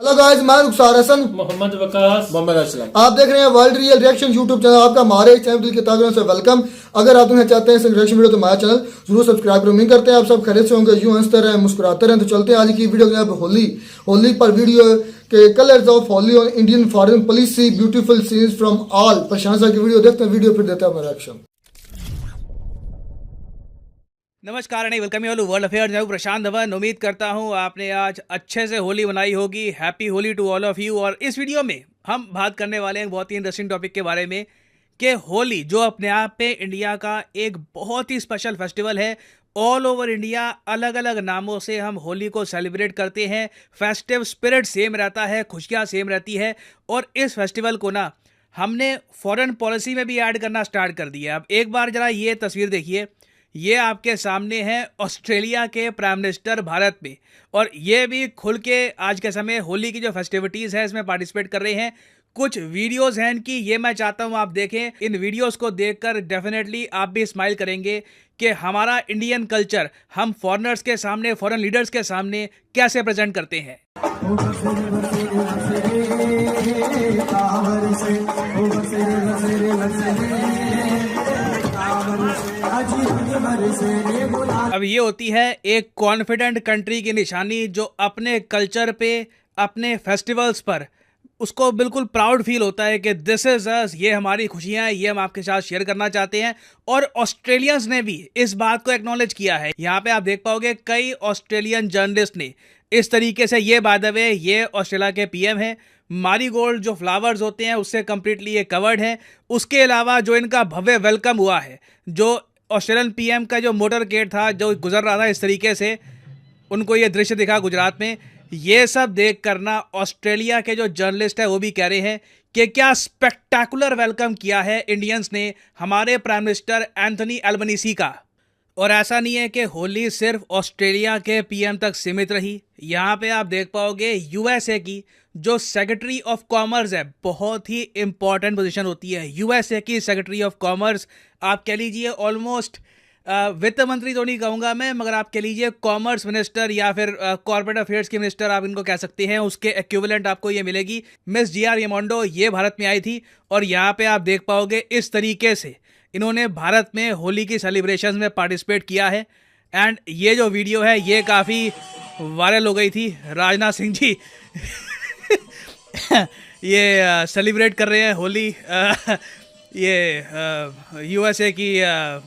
Hello guys, मैं रुखसार हसन, मोहम्मद वकास, मोहम्मद असलम। आप देख रहे हैं world real reaction YouTube channel. आपका हमारे चैनल दिल की तहे से वेलकम। अगर आप देखना चाहते हैं इस रिएक्शन वीडियो तो हमारा चैनल जरूर सब्सक्राइब करो। उम्मीद करते हैं आप सब खैरियत से होंगे, यूं हंसते रहें मुस्कुराते रहें। तो चलते हैं आज की वीडियो के। अब होली पर वीडियो के कलर्स ऑफ होली और Indian foreign policy beautiful scenes from all Prashant sir की वीडियो देखते हैं। वीडियो फिर देते हैं हमारा रिएक्शन। नमस्कार and welcome you to world affairs. मैं हूं प्रशांत धवन। उम्मीद करता हूं आपने आज अच्छे से होली मनाई होगी। Happy Holi to all of you. और इस वीडियो में हम बात करने वाले हैं बहुत ही इंटरेस्टिंग टॉपिक के बारे में कि होली जो अपने आप पे इंडिया का एक बहुत ही स्पेशल फेस्टिवल है। ऑल ओवर इंडिया अलग अलग नामों से हम होली को सेलिब्रेट करते हैं। फेस्टिव स्पिरिट सेम रहता है, खुशियाँ सेम रहती है। और इस फेस्टिवल को ना हमने फॉरेन पॉलिसी में भी ऐड करना स्टार्ट कर दिया। अब एक बार जरा ये तस्वीर देखिए। ये आपके सामने है ऑस्ट्रेलिया के प्राइम मिनिस्टर भारत में, और ये भी खुल के आज के समय होली की जो फेस्टिविटीज़ है इसमें पार्टिसिपेट कर रहे हैं। कुछ वीडियोस हैं इनकी, ये मैं चाहता हूँ आप देखें। इन वीडियोस को देखकर डेफिनेटली आप भी स्माइल करेंगे कि हमारा इंडियन कल्चर हम फॉरेनर्स के सामने, फॉरेन लीडर्स के सामने कैसे प्रेजेंट करते हैं। अब ये होती है एक कॉन्फिडेंट कंट्री की निशानी जो अपने कल्चर पे, अपने फेस्टिवल्स पर उसको बिल्कुल प्राउड फील होता है कि दिस इज अस, ये हमारी खुशियां हैं, ये हम आपके साथ शेयर करना चाहते हैं। और ऑस्ट्रेलियंस ने भी इस बात को एक्नॉलेज किया है। यहाँ पे आप देख पाओगे कई ऑस्ट्रेलियन जर्नलिस्ट ने इस तरीके से, ये बाय द वे ये ऑस्ट्रेलिया के पीएम है, मारीगोल्ड जो फ्लावर्स होते हैं उससे कंप्लीटली ये कवर्ड है। उसके अलावा जो इनका भव्य वेलकम हुआ है, जो ऑस्ट्रेलियन पीएम का जो मोटरकेड था जो गुजर रहा था इस तरीके से, उनको ये दृश्य दिखा गुजरात में। ये सब देख करना ऑस्ट्रेलिया के जो जर्नलिस्ट है वो भी कह रहे हैं कि क्या स्पेक्टाकुलर वेलकम किया है इंडियंस ने हमारे प्राइम मिनिस्टर एंथनी एल्बनीसी का। और ऐसा नहीं है कि होली सिर्फ ऑस्ट्रेलिया के पीएम तक सीमित रही। यहाँ पे आप देख पाओगे यूएसए की जो सेक्रेटरी ऑफ कॉमर्स है, बहुत ही इंपॉर्टेंट पोजीशन होती है यूएसए की सेक्रेटरी ऑफ कॉमर्स। आप कह लीजिए ऑलमोस्ट वित्त मंत्री तो नहीं कहूँगा मैं, मगर आप कह लीजिए कॉमर्स मिनिस्टर या फिर कॉर्पोरेट अफेयर्स की मिनिस्टर आप इनको कह सकते हैं। उसके इक्विवेलेंट आपको ये मिलेगी। Miss G.R.. रेमोंडो ये भारत में आई थी, और यहाँ पे आप देख पाओगे इस तरीके से इन्होंने भारत में होली की सेलिब्रेशंस में पार्टिसिपेट किया है। एंड ये जो वीडियो है ये काफ़ी वायरल हो गई थी। राजनाथ सिंह जी ये सेलिब्रेट कर रहे हैं होली ये यूएसए की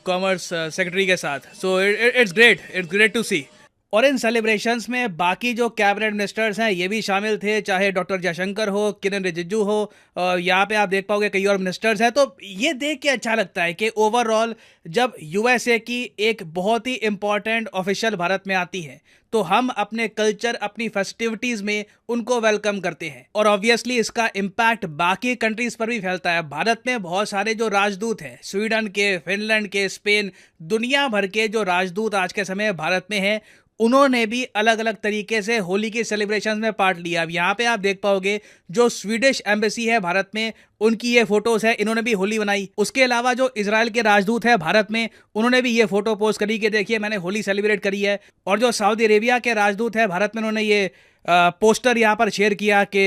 कॉमर्स सेक्रेटरी के साथ। सो इट्स ग्रेट टू सी। और इन सेलिब्रेशंस में बाकी जो कैबिनेट मिनिस्टर्स हैं ये भी शामिल थे, चाहे डॉक्टर जयशंकर हो, किरेन रिजिजू हो, यहाँ पे आप देख पाओगे कई और मिनिस्टर्स हैं। तो ये देख के अच्छा लगता है कि ओवरऑल जब यूएसए की एक बहुत ही इंपॉर्टेंट ऑफिशियल भारत में आती है तो हम अपने कल्चर, अपनी फेस्टिविटीज़ में उनको वेलकम करते हैं। और ऑब्वियसली इसका इम्पैक्ट बाकी कंट्रीज़ पर भी फैलता है। भारत में बहुत सारे जो राजदूत हैं, स्वीडन के, फिनलैंड के, स्पेन, दुनिया भर के जो राजदूत आज के समय भारत में हैं, उन्होंने भी अलग अलग तरीके से होली के सेलिब्रेशंस में पार्ट लिया। अब यहाँ पे आप देख पाओगे जो स्वीडिश एम्बेसी है भारत में, उनकी ये फोटोज है, इन्होंने भी होली बनाई। उसके अलावा जो इजराइल के राजदूत है भारत में, उन्होंने भी ये फोटो पोस्ट करी कि देखिए मैंने होली सेलिब्रेट करी है। और जो सऊदी अरेबिया के राजदूत है भारत में, उन्होंने ये पोस्टर यहाँ पर शेयर किया कि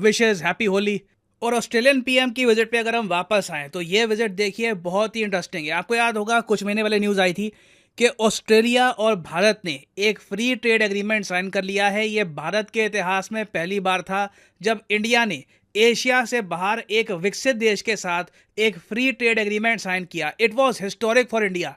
विशेस हैप्पी होली। और ऑस्ट्रेलियन पीएम की विजिट पे अगर हम वापस आएँ तो ये विजिट देखिए बहुत ही इंटरेस्टिंग है। आपको याद होगा कुछ महीने पहले न्यूज़ आई थी कि ऑस्ट्रेलिया और भारत ने एक फ्री ट्रेड एग्रीमेंट साइन कर लिया है। ये भारत के इतिहास में पहली बार था जब इंडिया ने एशिया से बाहर एक विकसित देश के साथ एक फ्री ट्रेड एग्रीमेंट साइन किया। It was historic for India.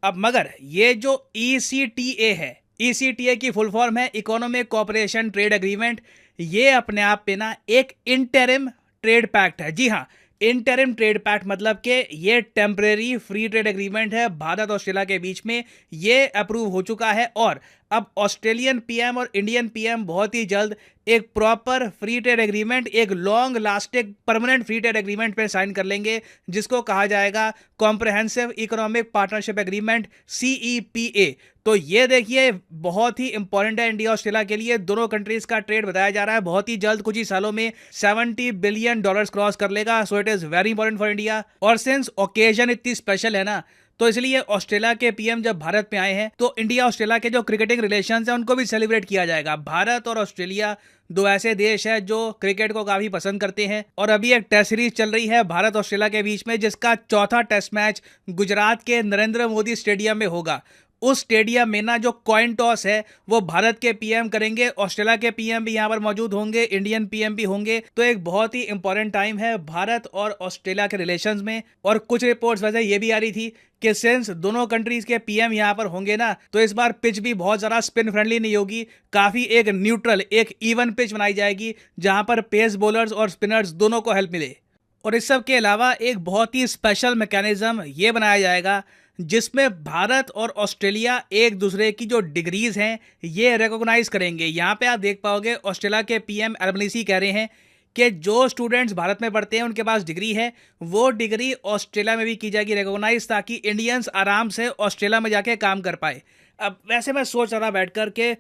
अब मगर ये जो ECTA है, ECTA की फुल फॉर्म है इकोनॉमिक कोऑपरेशन ट्रेड एग्रीमेंट। ये अपने आप पे ना एक इंटरिम ट्रेड पैक्ट है। जी हाँ, इंटरिम ट्रेड पैक्ट मतलब कि ये टेम्परेरी फ्री ट्रेड एग्रीमेंट है भारत और ऑस्ट्रेलिया के बीच में। ये अप्रूव हो चुका है और अब ऑस्ट्रेलियन पीएम और इंडियन पीएम बहुत ही जल्द एक प्रॉपर फ्री ट्रेड एग्रीमेंट, एक long lasting permanent free trade agreement पे साइन कर लेंगे, जिसको कहा जाएगा comprehensive economic partnership agreement, CEPA। तो ये देखिए बहुत ही इंपॉर्टेंट है इंडिया ऑस्ट्रेलिया के लिए। दोनों कंट्रीज का ट्रेड बताया जा रहा है बहुत ही जल्द, कुछ ही सालों में $70 बिलियन क्रॉस कर लेगा। So it is very important for India. और सिंस ओकेजन इतनी स्पेशल है ना, तो इसलिए ऑस्ट्रेलिया के पीएम जब भारत में आए हैं तो इंडिया ऑस्ट्रेलिया के जो क्रिकेटिंग रिलेशंस हैं उनको भी सेलिब्रेट किया जाएगा। भारत और ऑस्ट्रेलिया दो ऐसे देश हैं जो क्रिकेट को काफी पसंद करते हैं और अभी एक टेस्ट सीरीज चल रही है भारत ऑस्ट्रेलिया के बीच में, जिसका चौथा टेस्ट मैच गुजरात के नरेंद्र मोदी स्टेडियम में होगा। उस स्टेडियम में ना जो कॉइन टॉस है वो भारत के पीएम करेंगे, ऑस्ट्रेलिया के पीएम भी यहाँ पर मौजूद होंगे, इंडियन पीएम भी होंगे। तो एक बहुत ही इंपॉर्टेंट टाइम है भारत और ऑस्ट्रेलिया के रिलेशंस में। और कुछ रिपोर्ट्स वैसे ये भी आ रही थी कि सिंस दोनों कंट्रीज के पीएम यहाँ पर होंगे ना, तो इस बार पिच भी बहुत ज़्यादा स्पिन फ्रेंडली नहीं होगी, काफ़ी एक न्यूट्रल एक इवन पिच बनाई जाएगी जहाँ पर पेस बॉलर्स और स्पिनर्स दोनों को हेल्प मिले। और इस सब के अलावा एक बहुत ही स्पेशल मैकेनिज्म ये बनाया जाएगा जिसमें भारत और ऑस्ट्रेलिया एक दूसरे की जो डिग्रीज हैं ये रिकॉग्नाइज करेंगे। यहाँ पे आप देख पाओगे ऑस्ट्रेलिया के पीएम एल्बनीसी कह रहे हैं कि जो स्टूडेंट्स भारत में पढ़ते हैं उनके पास डिग्री है वो डिग्री ऑस्ट्रेलिया में भी की जाएगी रिकॉग्नाइज, ताकि इंडियंस आराम से ऑस्ट्रेलिया में जाके काम कर पाए। अब वैसे मैं सोच रहा बैठकर के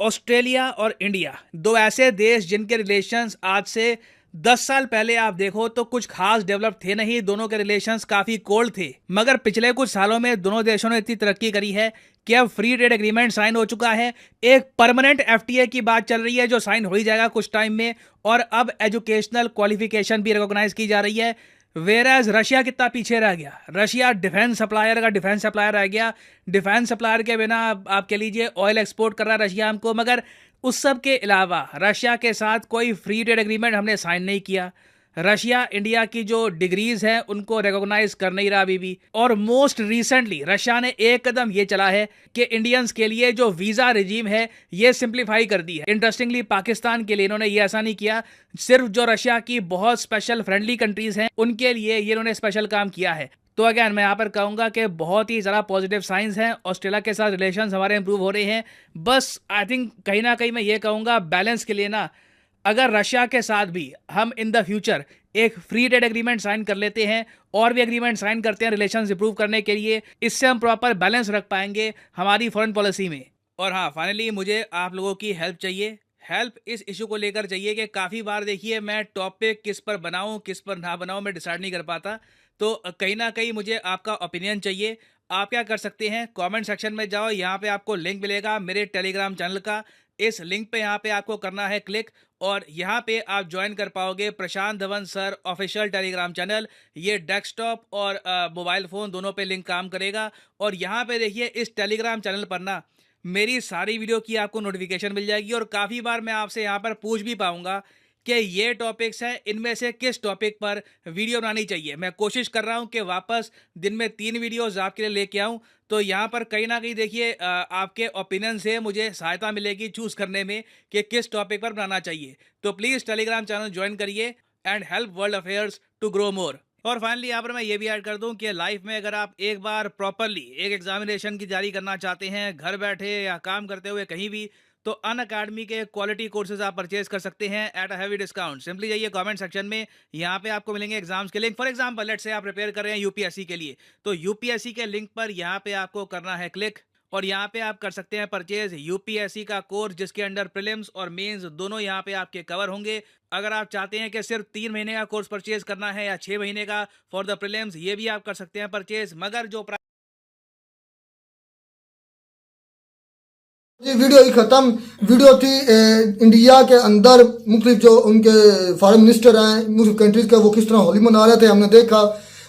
ऑस्ट्रेलिया और इंडिया दो ऐसे देश जिनके रिलेशंस आज से 10 साल पहले आप देखो तो कुछ खास डेवलप थे नहीं, दोनों के रिलेशंस काफी कोल्ड थे। मगर पिछले कुछ सालों में दोनों देशों ने इतनी तरक्की करी है कि अब फ्री ट्रेड एग्रीमेंट साइन हो चुका है, एक परमानेंट एफटीए की बात चल रही है जो साइन हो ही जाएगा कुछ टाइम में, और अब एजुकेशनल क्वालिफिकेशन भी रिकॉग्नाइज की जा रही है। वेराज रशिया कितना पीछे रह गया, रशिया डिफेंस सप्लायर का डिफेंस सप्लायर रह गया, डिफेंस सप्लायर के बिना आप कह लीजिए ऑयल एक्सपोर्ट कर रहा है रशिया हमको, मगर उस सब के अलावा रशिया के साथ कोई फ्री ट्रेड एग्रीमेंट हमने साइन नहीं किया। रशिया इंडिया की जो डिग्रीज हैं उनको रिकॉग्नाइज कर नहीं रहा अभी भी। और मोस्ट रिसेंटली रशिया ने एक कदम ये चला है कि इंडियंस के लिए जो वीजा रिजीम है ये सिंप्लीफाई कर दी है। इंटरेस्टिंगली पाकिस्तान के लिए इन्होंने ये ऐसा नहीं किया, सिर्फ जो रशिया की बहुत स्पेशल फ्रेंडली कंट्रीज हैं उनके लिए ये इन्होंने स्पेशल काम किया है। तो अगेन मैं यहाँ पर कहूँगा कि बहुत ही ज़्यादा पॉजिटिव साइंस हैं, ऑस्ट्रेलिया के साथ रिलेशंस हमारे इंप्रूव हो रहे हैं। बस आई थिंक कहीं ना कहीं मैं ये कहूँगा बैलेंस के लिए ना, अगर रशिया के साथ भी हम इन द फ्यूचर एक फ्री ट्रेड एग्रीमेंट साइन कर लेते हैं और भी एग्रीमेंट साइन करते हैं रिलेशंस इंप्रूव करने के लिए, इससे हम प्रॉपर बैलेंस रख पाएंगे हमारी फॉरेन पॉलिसी में। और हाँ, फाइनली मुझे आप लोगों की हेल्प चाहिए। हेल्प इस इशू को लेकर चाहिए कि काफ़ी बार देखिए मैं टॉपिक किस पर बनाऊं किस पर ना बनाऊं मैं डिसाइड नहीं कर पाता, तो कहीं ना कहीं मुझे आपका ओपिनियन चाहिए। आप क्या कर सकते हैं, कमेंट सेक्शन में जाओ, यहाँ पे आपको लिंक मिलेगा मेरे टेलीग्राम चैनल का। इस लिंक पे यहाँ पे आपको करना है क्लिक और यहाँ पे आप ज्वाइन कर पाओगे Prashant Dhawan sir official Telegram channel. ये डेस्कटॉप और मोबाइल फ़ोन दोनों पे लिंक काम करेगा। और यहाँ पे देखिए इस टेलीग्राम चैनल पर ना मेरी सारी वीडियो की आपको नोटिफिकेशन मिल जाएगी और काफ़ी बार मैं आपसे यहाँ पर पूछ भी पाऊँगा कि ये टॉपिक्स हैं, इनमें से किस टॉपिक पर वीडियो बनानी चाहिए। मैं कोशिश कर रहा हूं कि वापस दिन में 3 वीडियोस आपके लिए लेके आऊं, तो यहाँ पर कहीं ना कहीं देखिए आपके ओपिनियन से मुझे सहायता मिलेगी चूज़ करने में कि किस टॉपिक पर बनाना चाहिए। तो प्लीज़ टेलीग्राम चैनल ज्वाइन करिए and help world affairs to grow more. और फाइनली यहाँ पर मैं ये भी ऐड कर दूं कि लाइफ में अगर आप एक बार प्रॉपरली एक एग्जामिनेशन की तैयारी करना चाहते हैं घर बैठे या काम करते हुए कहीं भी, तो अनअकैडमी के क्वालिटी कोर्सेज आप परचेज कर सकते हैं at a heavy discount. Simply जाइए कमेंट सेक्शन में, यहाँ पे आपको मिलेंगे एग्जाम्स के link. For example let's say आप प्रिपेयर कर रहे हैं यूपीएससी के लिए, तो यूपीएससी के लिंक पर यहाँ पे आपको करना है क्लिक और यहाँ पे आप कर सकते हैं परचेज यूपीएससी का कोर्स जिसके अंडर प्रीलिम्स और मेंस दोनों यहाँ पे आपके कवर होंगे। अगर आप चाहते हैं कि सिर्फ 3 महीने का कोर्स परचेज करना है या 6 महीने का फॉर द प्रीलिम्स, ये भी आप कर सकते हैं परचेज। मगर जो जी वीडियो ही खत्म। वीडियो थी इंडिया के अंदर मुख्तलिफ जो उनके फॉरेन मिनिस्टर हैं मुख्तलिफ कंट्रीज का वो किस तरह होली मना रहे थे हमने देखा।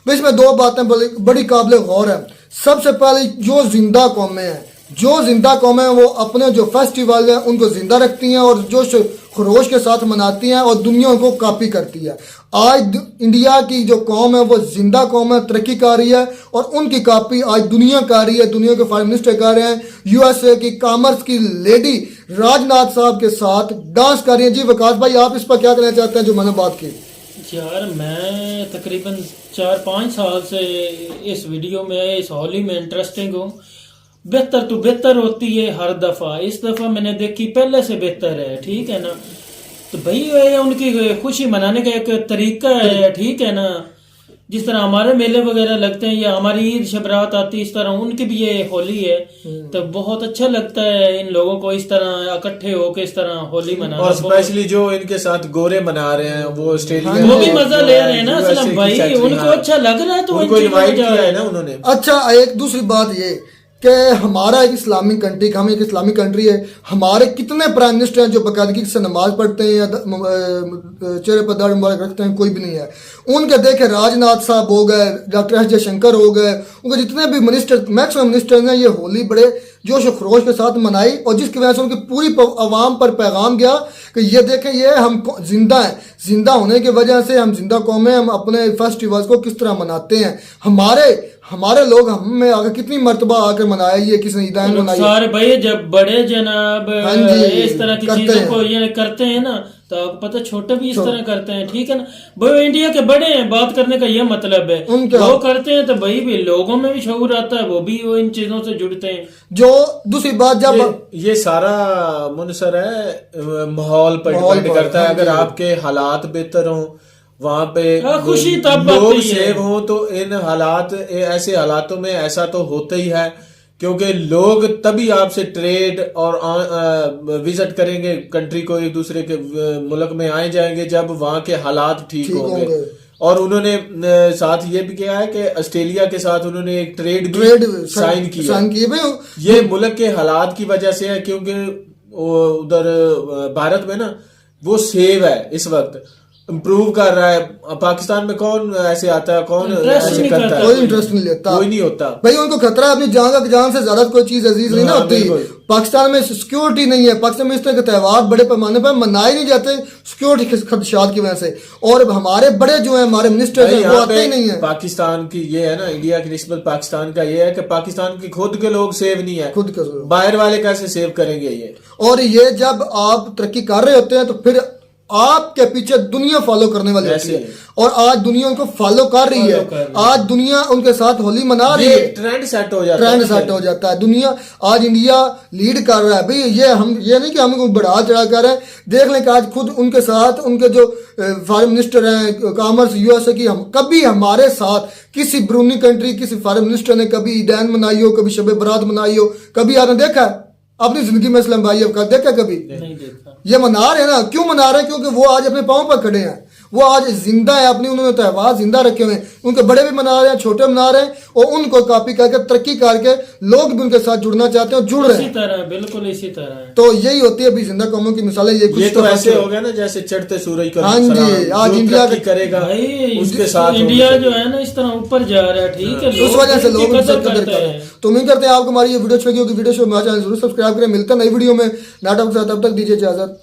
बस इसमें 2 बातें बड़ी काबिल गौर है। सबसे पहले जो जिंदा कौमें हैं, जो जिंदा कौमें वो अपने जो फेस्टिवल हैं उनको जिंदा रखती हैं और जो खरोश के साथ मनाती हैं और दुनिया को कॉपी करती है। आज इंडिया की जो कौम है वो जिंदा कौम है, तरक्की कर रही है और उनकी कॉपी आज दुनिया कर रही है। दुनिया के फॉरेन मिनिस्टर कर रहे हैं, यूएसए की कॉमर्स की लेडी राजनाथ साहब के साथ डांस कर रही है। जी विकास भाई आप इस पर क्या कहना चाहते हैं जो मैंने बात की? यार मैं तकरीबन 4-5 साल से इस वीडियो में इस होली में इंटरेस्टिंग हूँ। बेहतर तो बेहतर होती है हर दफा, इस दफा मैंने देखी पहले से बेहतर है, ठीक है ना। तो भाई ये उनकी खुशी मनाने का एक तरीका है, ठीक है ना। जिस तरह हमारे मेले वगैरह लगते हैं या हमारी ईद शबरात आती है, इस तरह उनकी भी ये होली है। तो बहुत अच्छा लगता है इन लोगों को इस तरह इकट्ठे होकर इस तरह होली मनाना। और स्पेशली जो इनके साथ गोरे मना रहे हैं वो ऑस्ट्रेलिया वो भी मजा ले रहे हैं ना असलम भाई, उनको अच्छा लग रहा है तो उनको इनवाइट किया है ना उन्होंने। अच्छा, एक दूसरी बात ये कि हमारा एक इस्लामिक कंट्री, हम एक इस्लामिक कंट्री है, हमारे कितने प्राइम मिनिस्टर हैं जो बाकायदगी से नमाज पढ़ते हैं या चेहरे पर दाढ़ी मुबारक रखते हैं, कोई भी नहीं है। उनके देखे राजनाथ साहब हो गए, डॉक्टर एस जयशंकर हो गए, उनके जितने भी मिनिस्टर, मैक्सिमम मिनिस्टर हैं, ये होली बड़े जोश और खरोश के साथ मनाई, और जिसकी वजह से उनकी पूरी आवाम पर पैगाम गया कि ये देखें, ये हम जिंदा हैं, जिंदा होने की वजह से हम जिंदा कौम हैं, हम अपने फेस्टिवल्स को किस तरह मनाते हैं। हमारे लोग हमें आगे कितनी मर्तबा आकर मनाया, ये किसने ईदान मनाई। सारे भाई जब बड़े जनाब हाँ जी, इस तरह की चीजों को ये करते हैं ना, तो आपको पता छोटे भी इस तरह करते हैं, ठीक है ना भाई। इंडिया के बड़े हैं, बात करने का ये मतलब है, वो करते हैं तो भाई भी लोगों में भी शऊर आता है, वो भी वो इन चीजों से जुड़ते हैं। जो दूसरी बात, जब ये सारा मुनसर है माहौल पर डिपेंड करता है। अगर आपके हालात बेहतर हों, वहाँ पे खुशी तब लोग सेव हो, तो इन हालात, ऐसे हालातों में ऐसा तो होता ही है, क्योंकि लोग तभी आपसे ट्रेड और विजिट करेंगे कंट्री को, एक दूसरे के मुल्क में आए जाएंगे जब वहाँ के हालात ठीक होंगे। और उन्होंने साथ ये भी किया है कि ऑस्ट्रेलिया के साथ उन्होंने एक ट्रेड साइन किया। ये मुल्क के हालात की वजह से है, क्योंकि उधर भारत में ना वो सेव है, इस वक्त इम्प्रूव कर रहा है। पाकिस्तान में कौन ऐसे आता है, कौन ऐसे करता है, कोई इंटरेस्ट नहीं लेता, कोई नहीं होता भाई। उनको खतरा है अपनी जान से ज्यादा कोई चीज अजीज नहीं ना होती। पाकिस्तान में सिक्योरिटी नहीं है, पाकिस्तान में इस तरह के त्यौहार बड़े पैमाने पर मनाए नहीं जाते सिक्योरिटी खदशात की वजह से। और हमारे बड़े जो है, हमारे मिनिस्टर वो आते ही नहीं है। पाकिस्तान की ये है ना, इंडिया की निस्बत पाकिस्तान का ये है कि पाकिस्तान के खुद के लोग सेव नहीं है, खुद के बाहर वाले कैसे सेव करेंगे ये। और ये जब आप तरक्की कर रहे होते हैं तो फिर आपके पीछे दुनिया फॉलो करने वाली होती है, और आज दुनिया उनको फॉलो कर रही है। आज दुनिया उनके साथ होली मना रही है, ट्रेंड सेट हो जाता है। दुनिया आज इंडिया लीड कर रहा है भाई। ये नहीं कि हम बढ़ा चढ़ा कर रहे हैं, देख लें कि आज खुद उनके साथ उनके जो फॉरेन मिनिस्टर हैं कॉमर्स यूएसए की, हम कभी हमारे साथ किसी ब्रूनी कंट्री, किसी फॉरेन मिनिस्टर ने कभी ईदान मनाई हो, कभी शब बरात मनाई हो, कभी आपने देखा अपनी जिंदगी में इस्लाम भाई का देखा कभी? नहीं देखा। ये मना रहे हैं ना, क्यों मना रहे हैं? क्योंकि वो आज अपने पांव पर खड़े हैं, वो आज जिंदा है, अपनी उन्होंने त्यौहार जिंदा रखे हुए हैं। उनके बड़े भी मना रहे हैं, छोटे मना रहे हैं, और उनको कॉपी करके तरक्की करके लोग भी उनके साथ जुड़ना चाहते हैं, जुड़ रहे हैं। इसी तरह, बिल्कुल इसी तरह है। तो यही होती है अभी जिंदा कौमों की मिसालें। ये तो ऐसे हो गया ना जैसे चढ़ते सूरज को हाँ जी, आज इंडिया करेगा भाई, उसके साथ इंडिया जो है ना इस तरह ऊपर जा रहा है, ठीक है, उस वजह से लोग कदर कदर करते करें। हैं। तो उम्मीद करते हैं आपको हमारी ये वीडियो अच्छी लगी होगी। वीडियो शो हमारे चैनल जरूर सब्सक्राइब करें। मिलता है नई वीडियो में, नाटक के साथ, तब तक दीजिए इजाजत।